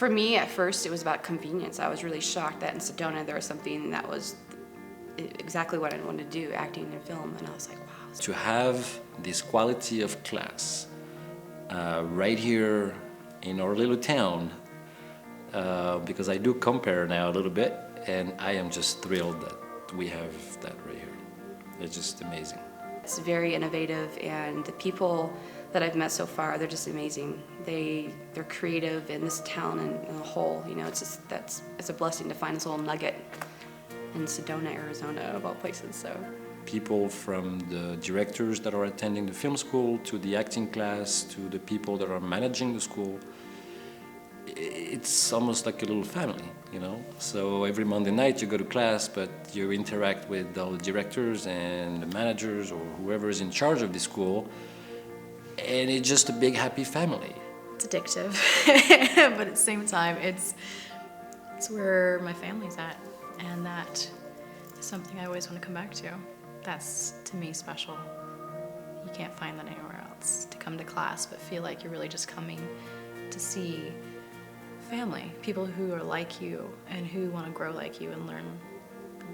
For me, at first, it was about convenience. I was really shocked that in Sedona there was something that was exactly what I wanted to do, acting in film, and I was like, wow. To have this quality of class right here in our little town, because I do compare now a little bit, and I am just thrilled that we have that right here. It's just amazing. It's very innovative, and the people that I've met so far, they're just amazing. They're creative in this town and in the whole. You know, it's a blessing to find this little nugget in Sedona, Arizona, of all places. So people from the directors that are attending the film school to the acting class to the people that are managing the school, it's almost like a little family, you know. So every Monday night you go to class, but you interact with all the directors and the managers or whoever is in charge of the school, and it's just a big happy family. It's addictive, but at the same time, it's where my family's at, and that is something I always want to come back to. That's, to me, special. You can't find that anywhere else. To come to class, but feel like you're really just coming to see family, people who are like you and who want to grow like you and learn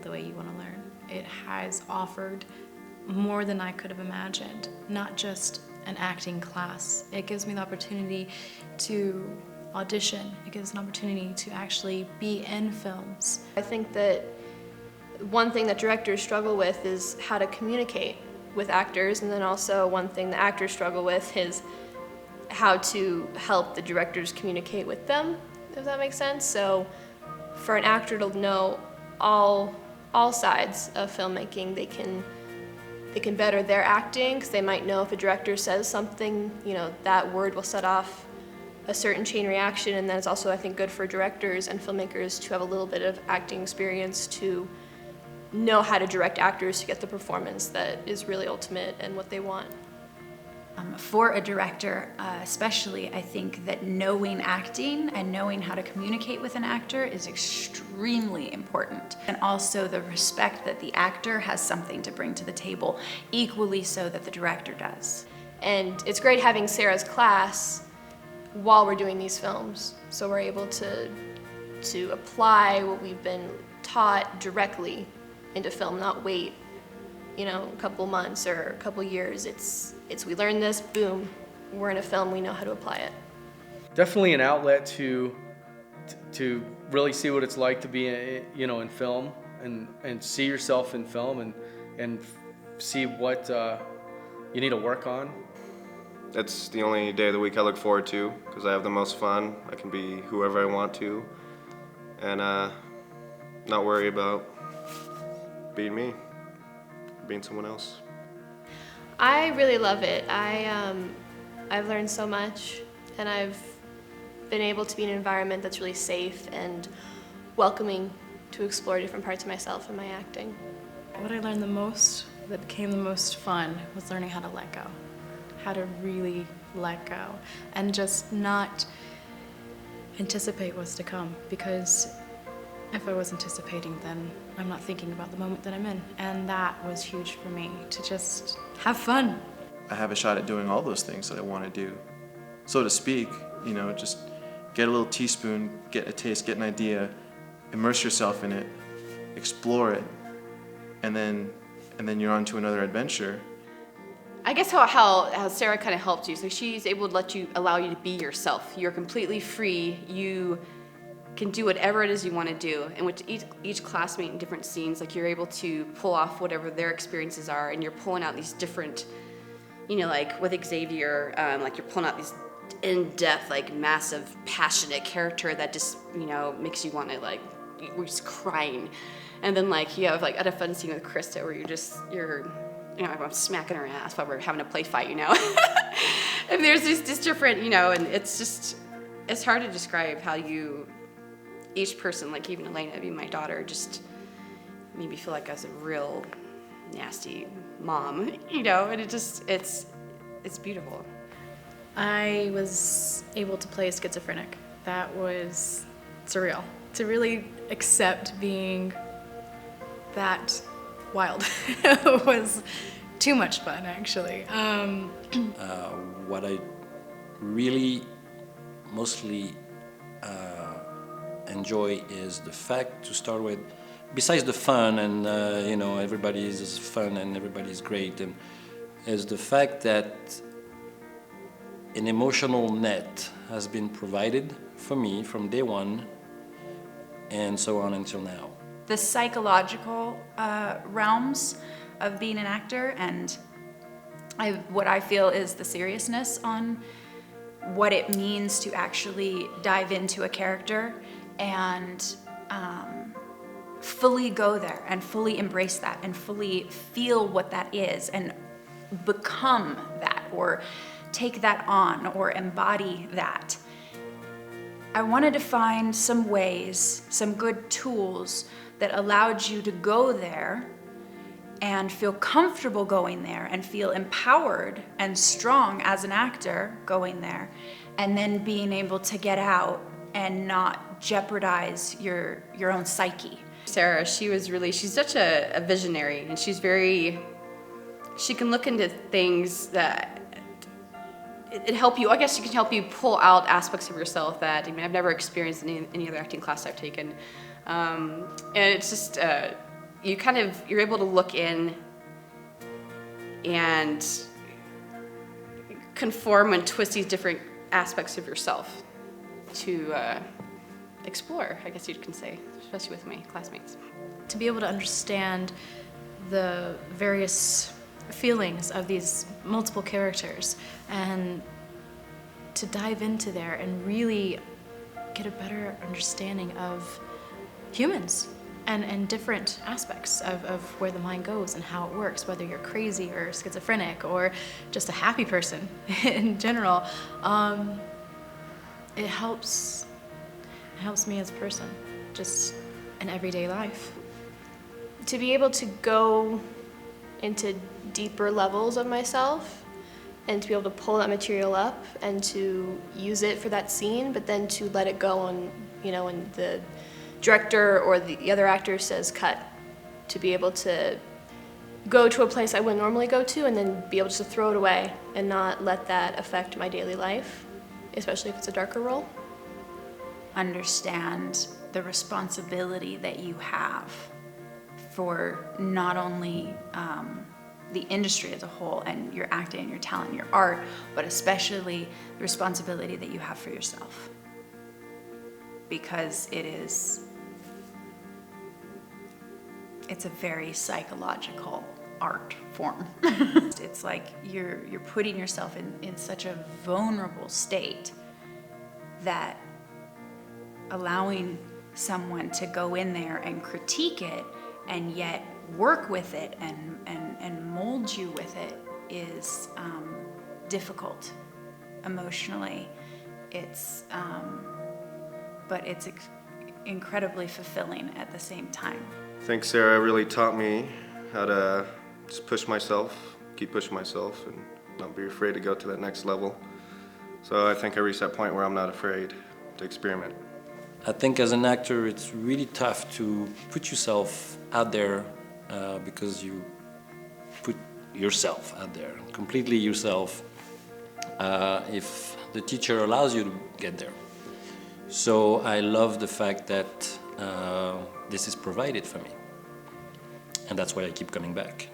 the way you want to learn. It has offered more than I could have imagined, not just an acting class. It gives me the opportunity to audition. It gives an opportunity to actually be in films. I think that one thing that directors struggle with is how to communicate with actors, and then also one thing the actors struggle with is how to help the directors communicate with them, if that makes sense. So for an actor to know all sides of filmmaking, they can better their acting, because they might know if a director says something, you know, that word will set off a certain chain reaction, and then it's also, I think, good for directors and filmmakers to have a little bit of acting experience to know how to direct actors to get the performance that is really ultimate and what they want. For a director, especially, I think that knowing acting and knowing how to communicate with an actor is extremely important. And also the respect that the actor has something to bring to the table, equally so that the director does. And it's great having Sarah's class while we're doing these films, so we're able to apply what we've been taught directly into film, not wait, you know, a couple months or a couple years. It's we learn this, boom, we're in a film, we know how to apply it. Definitely an outlet to really see what it's like to be, you know, in film and see yourself in film and see what you need to work on. It's the only day of the week I look forward to, because I have the most fun. I can be whoever I want to, and not worry about being me, being someone else. I really love it. I've learned so much, and I've been able to be in an environment that's really safe and welcoming to explore different parts of myself and my acting. What I learned the most, that became the most fun, was learning how to let go. How to really let go and just not anticipate what's to come, because if I was anticipating, then I'm not thinking about the moment that I'm in, and that was huge for me, to just have fun. I have a shot at doing all those things that I want to do, so to speak. You know, just get a little teaspoon, get a taste, get an idea, immerse yourself in it, explore it, and then you're on to another adventure. I guess how Sarah kind of helped you. So she's able to allow you to be yourself. You're completely free. You can do whatever it is you want to do. And with each classmate in different scenes, like, you're able to pull off whatever their experiences are, and you're pulling out these different, you know, like with Xavier, like you're pulling out these in-depth, like massive, passionate character that just, you know, makes you want to, like, we're just crying. And then like you have like at a fun scene with Krista where you're you know, I'm smacking her ass while we're having a play fight, you know. And there's this different, you know, and it's hard to describe how each person, like even Elena, being my daughter, just made me feel like I was a real nasty mom, you know, and it's beautiful. I was able to play a schizophrenic. That was surreal. To really accept being that wild was too much fun, actually. What I really mostly enjoy is the fact, to start with, besides the fun and everybody is fun and everybody is great, and is the fact that an emotional net has been provided for me from day one and so on until now. The psychological realms of being an actor, and what I feel is the seriousness on what it means to actually dive into a character and fully go there and fully embrace that and fully feel what that is and become that or take that on or embody that. I wanted to find some ways, some good tools that allowed you to go there and feel comfortable going there and feel empowered and strong as an actor going there, and then being able to get out and not jeopardize your own psyche. Sarah, she's such a visionary, and she can look into things that it help you, I guess she can help you pull out aspects of yourself that, I've never experienced in any other acting class I've taken. And it's just, you're able to look in and conform and twist these different aspects of yourself to explore, I guess you can say, especially with my classmates. To be able to understand the various feelings of these multiple characters and to dive into there and really get a better understanding of humans and different aspects of where the mind goes and how it works, whether you're crazy or schizophrenic or just a happy person in general. It helps me as a person, just in everyday life. To be able to go into deeper levels of myself and to be able to pull that material up and to use it for that scene, but then to let it go and when the director or the other actor says cut, to be able to go to a place I wouldn't normally go to and then be able to throw it away and not let that affect my daily life, especially if it's a darker role. Understand the responsibility that you have for not only the industry as a whole and your acting and your talent and your art, but especially the responsibility that you have for yourself. Because it's a very psychological art form. It's like you're putting yourself in such a vulnerable state that allowing someone to go in there and critique it and yet work with it and mold you with it is difficult emotionally. But it's incredibly fulfilling at the same time. I think Sarah really taught me how to just push myself, keep pushing myself, and not be afraid to go to that next level. So I think I reached that point where I'm not afraid to experiment. I think as an actor, it's really tough to put yourself out there because you put yourself out there, completely yourself, if the teacher allows you to get there. So I love the fact that this is provided for me. And that's why I keep coming back.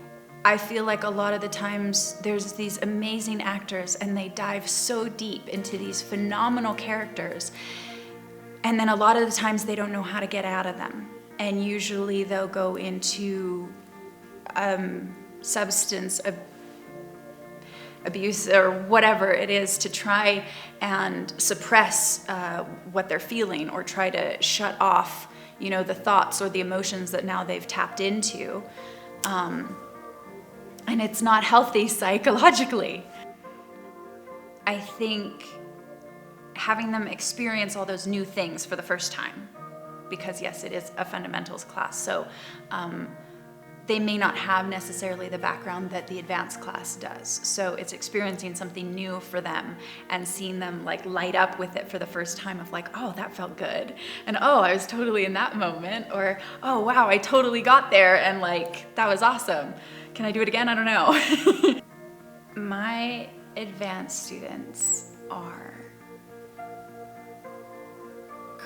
I feel like a lot of the times there's these amazing actors and they dive so deep into these phenomenal characters. And then a lot of the times they don't know how to get out of them. And usually they'll go into substance abuse or whatever it is to try and suppress what they're feeling or try to shut off, the thoughts or the emotions that now they've tapped into. And it's not healthy psychologically. I think having them experience all those new things for the first time, because yes, it is a fundamentals class, so they may not have necessarily the background that the advanced class does. So it's experiencing something new for them and seeing them light up with it for the first time of oh, that felt good. And oh, I was totally in that moment. Or, oh, wow, I totally got there and that was awesome. Can I do it again? I don't know. My advanced students are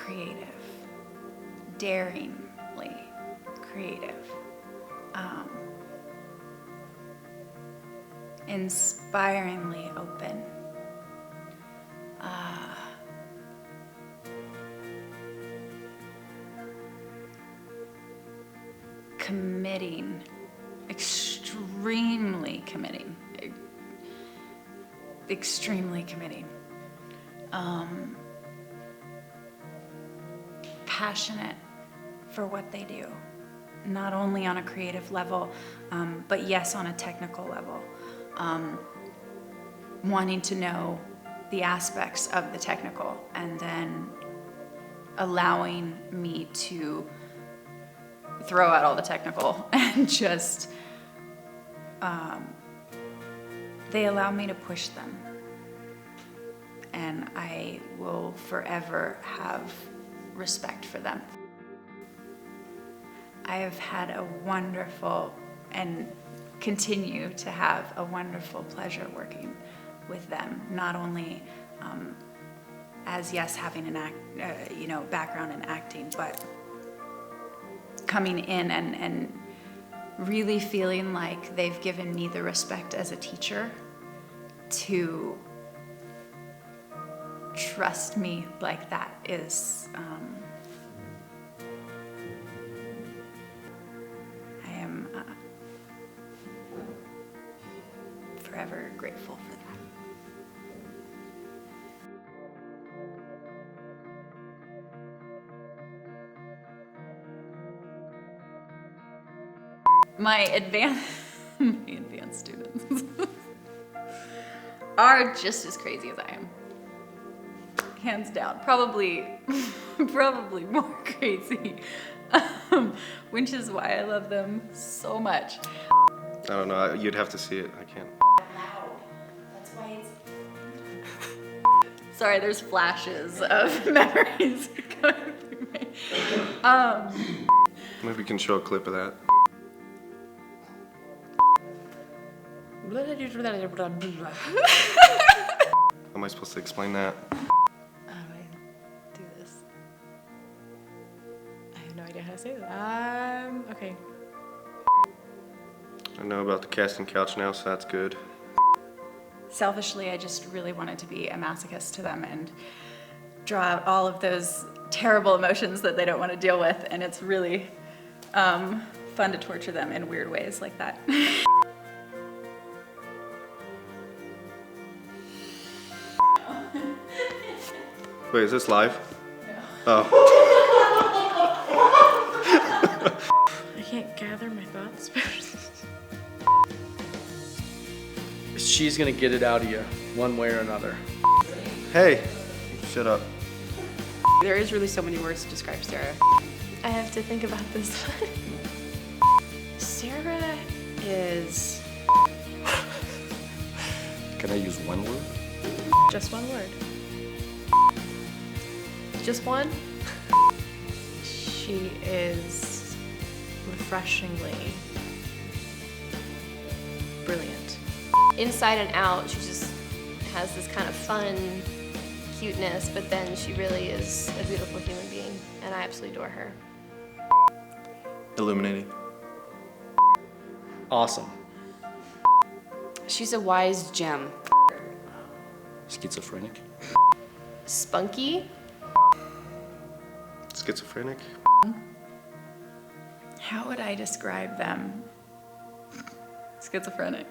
creative, daringly creative, inspiringly open, committing, extremely committing, passionate for what they do, not only on a creative level, but yes, on a technical level, wanting to know the aspects of the technical and then allowing me to throw out all the technical and just, they allow me to push them. And I will forever have respect for them. I have had a wonderful and continue to have a wonderful pleasure working with them, not only as yes having an background in acting, but coming in and really feeling like they've given me the respect as a teacher to trust me like that is, I am forever grateful for that. My advanced students are just as crazy as I am. Hands down, probably more crazy, which is why I love them so much. I don't know. You'd have to see it. I can't. That's why it's... Sorry, there's flashes of memories going through me. Maybe we can show a clip of that. How am I supposed to explain that? How do I do this? I have no idea how to say that. Okay. I know about the casting couch now, so that's good. Selfishly, I just really wanted to be a masochist to them and draw out all of those terrible emotions that they don't want to deal with, and it's really fun to torture them in weird ways like that. Wait, is this live? No. Oh. I can't gather my thoughts. She's gonna get it out of you one way or another. Hey, shut up. There is really so many words to describe Sarah. I have to think about this. Sarah is... Can I use one word? Just one word. Just one? She is refreshingly brilliant. Inside and out, she just has this kind of fun cuteness, but then she really is a beautiful human being, and I absolutely adore her. Illuminating. Awesome. She's a wise gem. Schizophrenic. Spunky. Schizophrenic. How would I describe them? Schizophrenic.